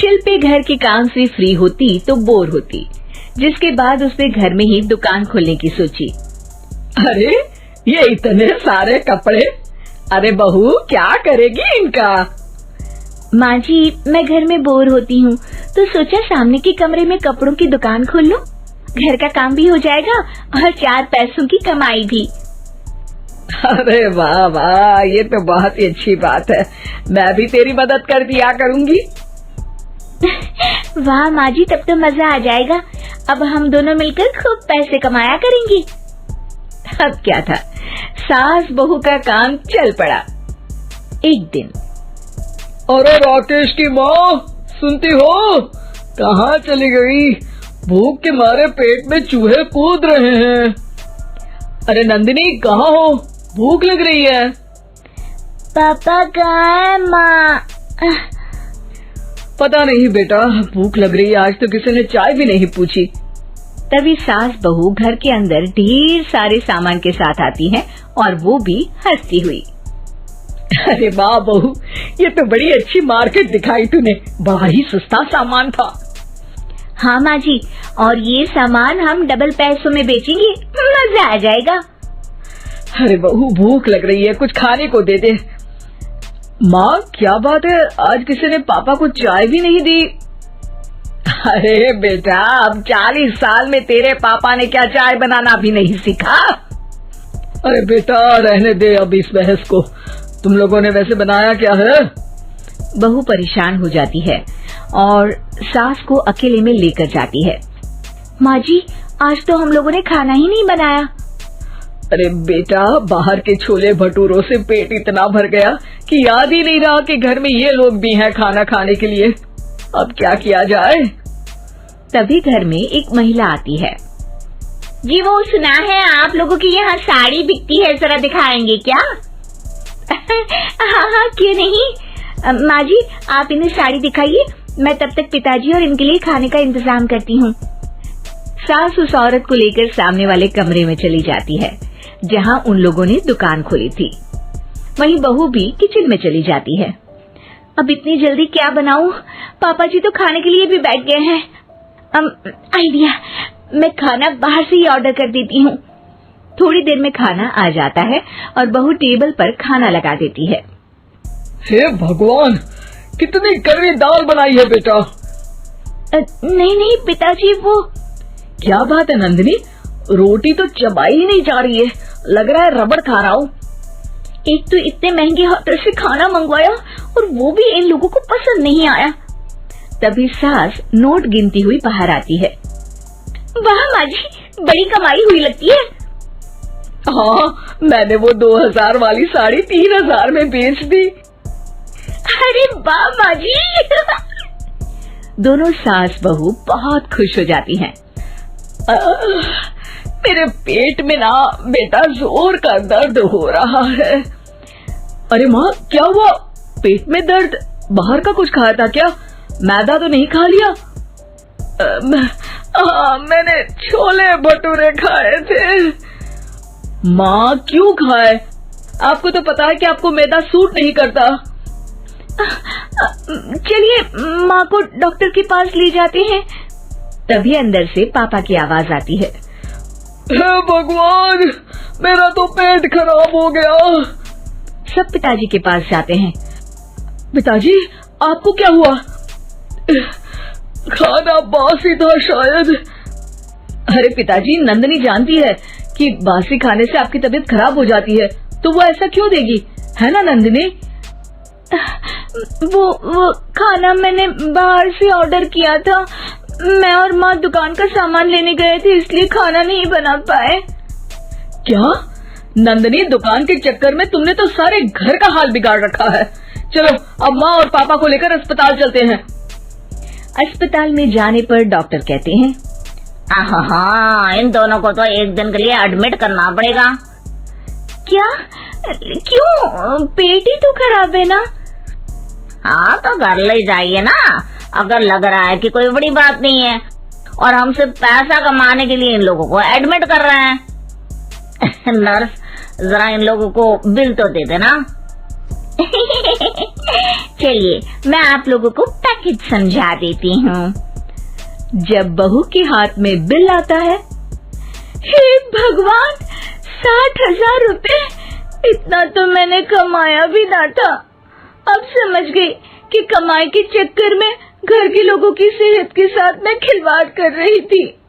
शिल्पी घर के काम से फ्री होती तो बोर होती, जिसके बाद उसने घर में ही दुकान खोलने की सोची। अरे ये इतने सारे कपड़े, अरे बहू क्या करेगी इनका? माँ जी, मैं घर में बोर होती हूँ तो सोचा सामने के कमरे में कपड़ों की दुकान खोल लूं। घर का काम भी हो जाएगा और 4 पैसों की कमाई भी। अरे वाह वाह, ये तो बहुत ही अच्छी बात है। मैं भी तेरी मदद कर दिया करूंगी। वाह माँ जी, तब तो मजा आ जाएगा। अब हम दोनों मिलकर खूब पैसे कमाया करेंगे। अब क्या था, सास बहू का काम चल पड़ा। एक दिन, अरे राकेश की माँ, सुनती हो? कहाँ चली गई? भूख के मारे पेट में चूहे कूद रहे हैं। अरे नंदिनी, कहाँ हो? भूख लग रही है। पापा कहाँ है माँ? पता नहीं बेटा, भूख लग रही है। आज तो किसी ने चाय भी नहीं पूछी। तभी सास बहू घर के अंदर ढेर सारे सामान के साथ आती हैं और वो भी हंसती हुई। अरे वाह बहू, ये तो बड़ी अच्छी मार्केट दिखाई तूने। बड़ा ही सस्ता सामान था। हाँ माँ जी, और ये सामान हम डबल पैसों में बेचेंगे, मजा आ जाएगा। अरे बहू, भूख लग रही है, कुछ खाने को दे दे। माँ क्या बात है, आज किसी ने पापा को चाय भी नहीं दी? अरे बेटा, अब 40 साल में तेरे पापा ने क्या चाय बनाना भी नहीं सीखा? अरे बेटा रहने दे अब इस बहस को। तुम लोगों ने वैसे बनाया क्या है? बहू परेशान हो जाती है और सास को अकेले में लेकर जाती है। माँ जी, आज तो हम लोगों ने खाना ही नहीं बनाया। अरे बेटा, बाहर के छोले भटूरों से पेट इतना भर गया कि याद ही नहीं रहा कि घर में ये लोग भी हैं खाना खाने के लिए। अब क्या किया जाए? तभी घर में एक महिला आती है। जी, वो सुना है आप लोगों की यहाँ साड़ी बिकती है, जरा दिखाएंगे क्या? हाँ, क्यों नहीं। माँ जी, आप इन्हें साड़ी दिखाइए, मैं तब तक पिताजी और इनके लिए खाने का इंतजाम करती हूँ। सास उस औरत को लेकर सामने वाले कमरे में चली जाती है जहाँ उन लोगों ने दुकान खोली थी। वहीं बहू भी किचन में चली जाती है। अब इतनी जल्दी क्या बनाऊं? पापा जी तो खाने के लिए भी बैठ गए हैं। आइडिया, मैं खाना बाहर से ही ऑर्डर कर देती हूँ। थोड़ी देर में खाना आ जाता है और बहू टेबल पर खाना लगा देती है। हे भगवान, कितनी कड़वी दाल बनाई है बेटा। नहीं पिताजी, वो क्या बात है नंदिनी, रोटी तो चबाई ही नहीं जा रही है, लग रहा है रबड़ खा रहा हूँ। एक तो इतने महंगे होटल से खाना मंगवाया और वो भी इन लोगों को पसंद नहीं आया। तभी सास नोट गिनती हुई बाहर आती है। वाह माँ जी, बड़ी कमाई हुई लगती है। हाँ, मैंने वो 2000 वाली साड़ी 3000 में बेच दी। अरे वाह माँ जी। दोनों सास बहू बहुत खुश हो जाती हैं। मेरे पेट में ना बेटा जोर का दर्द हो रहा है। अरे माँ, क्या हुआ? पेट में दर्द? बाहर का कुछ खाया था क्या? मैदा तो नहीं खा लिया? मैंने छोले भटूरे खाए थे। माँ क्यों खाए? आपको तो पता है कि आपको मैदा सूट नहीं करता। चलिए माँ को डॉक्टर के पास ले जाते हैं। तभी अंदर से पापा की आवाज आती है। हे भगवान, मेरा तो पेट खराब हो गया। सब पिताजी के पास जाते हैं। पिताजी, आपको क्या हुआ? खाना बासी था शायद। अरे पिताजी, नंदिनी जानती है कि बासी खाने से आपकी तबीयत खराब हो जाती है, तो वो ऐसा क्यों देगी, है ना नंदिनी? वो खाना मैंने बाहर से ऑर्डर किया था। मैं और माँ दुकान का सामान लेने गए थे, इसलिए खाना नहीं बना पाए। क्या नंदिनी, दुकान के चक्कर में तुमने तो सारे घर का हाल बिगाड़ रखा है। चलो अब माँ और पापा को लेकर अस्पताल चलते हैं। अस्पताल में जाने पर डॉक्टर कहते हैं, हाँ, इन दोनों को तो एक दिन के लिए एडमिट करना पड़ेगा। क्या? क्यों? पेट ही तो खराब है ना। हाँ, तो घर ले जाइए ना, अगर लग रहा है कि कोई बड़ी बात नहीं है और हम सिर्फ पैसा कमाने के लिए इन लोगों को एडमिट कर रहे हैं। नर्स, जरा इन लोगों को बिल तो दे देना। चलिए, मैं आप लोगों को पैक किच समझा देती हूँ। जब बहू के हाथ में बिल आता है, हे भगवान, 60,000 रुपए! इतना तो मैंने कमाया भी ना था। अब समझ गई कि कमाई के चक्कर में घर के लोगों की सेहत के साथ मैं खिलवाड़ कर रही थी।